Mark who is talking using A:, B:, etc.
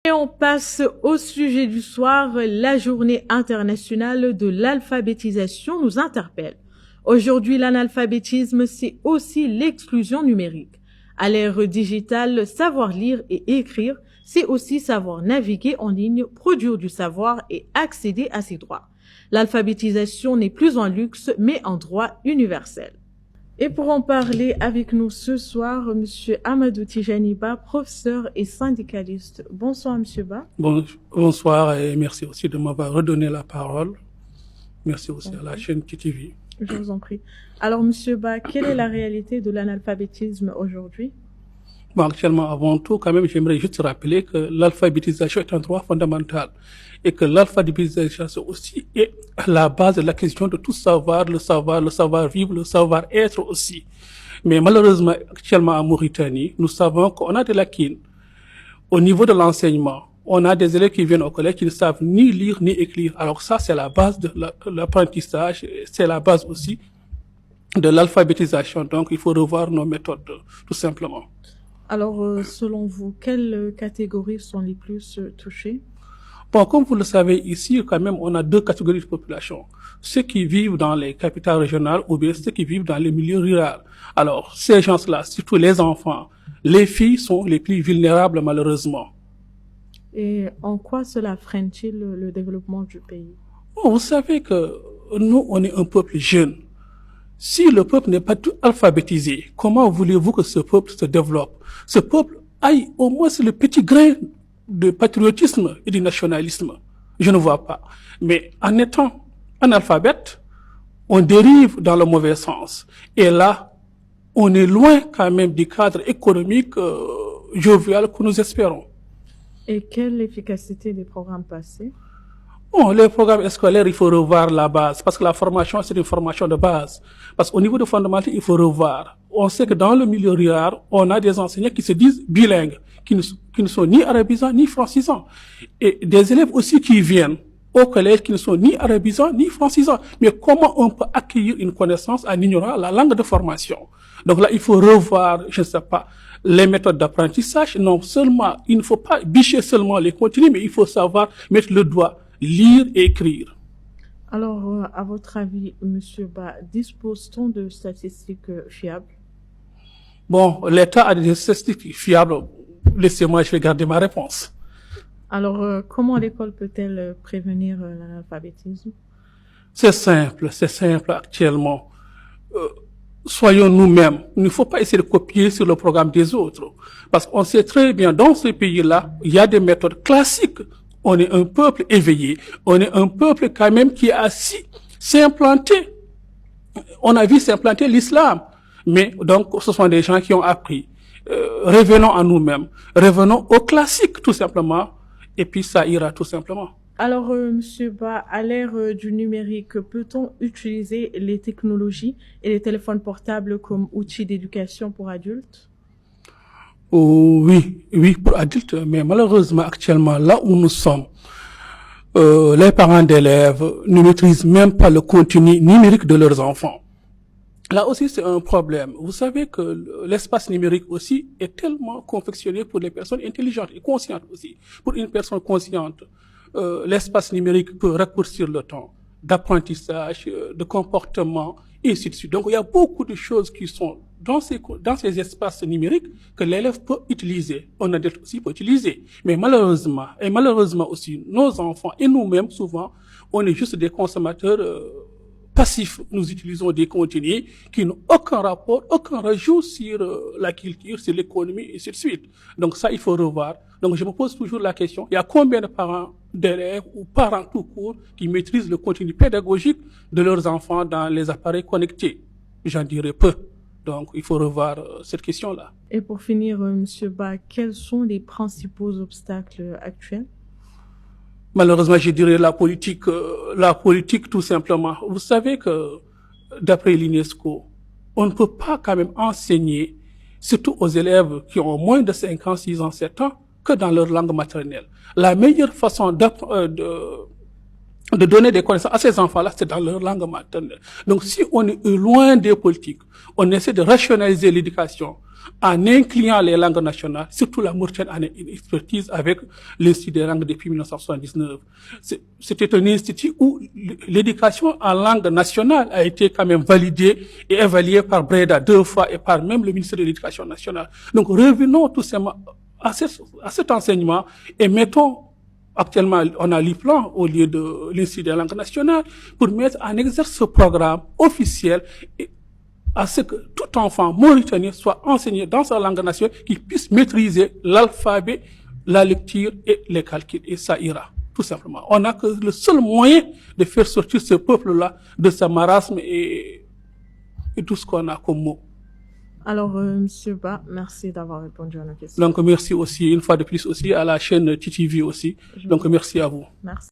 A: Et on passe au sujet du soir. La journée internationale de l'alphabétisation nous interpelle. Aujourd'hui, l'analphabétisme, c'est aussi l'exclusion numérique. À l'ère digitale, savoir lire et écrire, c'est aussi savoir naviguer en ligne, produire du savoir et accéder à ses droits. L'alphabétisation n'est plus un luxe, mais un droit universel. Et pour en parler avec nous ce soir, Monsieur Amadou Tijani Ba, professeur et syndicaliste. Bonsoir, Monsieur Ba.
B: Bonsoir et merci aussi de m'avoir redonné la parole. Merci aussi à la chaîne TTV.
A: Je vous en prie. Alors, Monsieur Ba, quelle est la réalité de l'analphabétisme aujourd'hui?
B: Actuellement, avant tout, quand même, j'aimerais juste rappeler que l'alphabétisation est un droit fondamental et que l'alphabétisation aussi est la base de l'acquisition de tout savoir, le savoir-vivre, le savoir-être aussi. Mais malheureusement, actuellement en Mauritanie, nous savons qu'on a des lacunes au niveau de l'enseignement. On a des élèves qui viennent au collège qui ne savent ni lire ni écrire. Alors ça, c'est la base de l'apprentissage, c'est la base aussi de l'alphabétisation. Donc, il faut revoir nos méthodes, tout simplement.
A: Alors, selon vous, quelles catégories sont les plus touchées?
B: Bon, comme vous le savez, ici, quand même, on a deux catégories de population. Ceux qui vivent dans les capitales régionales ou bien ceux qui vivent dans les milieux ruraux. Alors, ces gens-là, surtout les enfants, les filles sont les plus vulnérables, malheureusement.
A: Et en quoi cela freine-t-il le développement du pays?
B: Bon, vous savez que nous, on est un peuple jeune. Si le peuple n'est pas tout alphabétisé, comment voulez-vous que ce peuple se développe? Ce peuple aille au moins le petit grain de patriotisme et de nationalisme. Je ne vois pas. Mais en étant analphabète, on dérive dans le mauvais sens. Et là, on est loin quand même du cadre économique jovial que nous espérons.
A: Et quelle efficacité des programmes passés?
B: Bon, les programmes scolaires, il faut revoir la base, parce que la formation, c'est une formation de base. Parce qu'au niveau de fondamental, il faut revoir. On sait que dans le milieu rural, on a des enseignants qui se disent bilingues, qui ne sont ni arabisants, ni francisants. Et des élèves aussi qui viennent au collège qui ne sont ni arabisants, ni francisants. Mais comment on peut acquérir une connaissance en ignorant la langue de formation? Donc là, il faut revoir, je ne sais pas, les méthodes d'apprentissage. Non seulement, il ne faut pas bicher seulement les contenus, mais il faut savoir mettre le doigt, lire et écrire.
A: Alors, à votre avis, Monsieur Ba, dispose-t-on de statistiques fiables?
B: Bon, l'État a des statistiques fiables. Laissez-moi, je vais garder ma réponse.
A: Alors, comment l'école peut-elle prévenir l'analphabétisme?
B: C'est simple actuellement. Soyons nous-mêmes. Il ne faut pas essayer de copier sur le programme des autres. Parce qu'on sait très bien, dans ce pays-là, il y a des méthodes classiques. On est un peuple éveillé. On est un peuple quand même qui a s'est implanté. On a vu s'implanter l'islam. Mais donc, ce sont des gens qui ont appris. Revenons à nous-mêmes. Revenons au classique, tout simplement. Et puis, ça ira tout simplement.
A: Alors, Monsieur Ba, à l'ère du numérique, peut-on utiliser les technologies et les téléphones portables comme outils d'éducation pour adultes?
B: Oui, pour adultes, mais malheureusement, actuellement, là où nous sommes, les parents d'élèves ne maîtrisent même pas le contenu numérique de leurs enfants. Là aussi, c'est un problème. Vous savez que l'espace numérique aussi est tellement confectionné pour les personnes intelligentes et conscientes aussi. Pour une personne consciente, l'espace numérique peut raccourcir le temps d'apprentissage, de comportement, et ainsi de suite. Donc, il y a beaucoup de choses qui sont dans ces espaces numériques que l'élève peut utiliser. On adulte aussi peut utiliser. Mais malheureusement aussi, nos enfants et nous-mêmes, souvent, on est juste des consommateurs passifs. Nous utilisons des contenus qui n'ont aucun rapport, aucun rajout sur la culture, sur l'économie, et ainsi de suite. Donc ça, il faut revoir. Donc je me pose toujours la question, il y a combien de parents d'élèves ou parents tout court qui maîtrisent le contenu pédagogique de leurs enfants dans les appareils connectés? J'en dirais peu. Donc il faut revoir cette question-là.
A: Et pour finir, Monsieur Ba, quels sont les principaux obstacles actuels?
B: Malheureusement, je dirais la politique tout simplement. Vous savez que, d'après l'UNESCO, on ne peut pas quand même enseigner, surtout aux élèves qui ont moins de 5 ans, 6 ans, 7 ans, que dans leur langue maternelle. La meilleure façon de donner des connaissances à ces enfants-là, c'est dans leur langue maternelle. Donc, si on est loin des politiques, on essaie de rationaliser l'éducation en incluant les langues nationales, surtout la Mauritanie a une expertise avec l'Institut des langues depuis 1979. C'était un institut où l'éducation en langue nationale a été quand même validée et évaluée par Breda 2 fois et par même le ministère de l'Éducation nationale. Donc, revenons tout simplement à cet enseignement et mettons. Actuellement, on a l'IPLAN au lieu de l'Institut des langues nationales pour mettre en exerce ce programme officiel et à ce que tout enfant mauritanien soit enseigné dans sa langue nationale, qu'il puisse maîtriser l'alphabet, la lecture et les calculs. Et ça ira, tout simplement. On n'a que le seul moyen de faire sortir ce peuple-là de sa marasme et tout ce qu'on a comme mot.
A: Alors, Monsieur Ba, merci d'avoir répondu à nos questions.
B: Donc, merci aussi, une fois de plus aussi, à la chaîne TTV aussi. Donc, merci à vous.
A: Merci.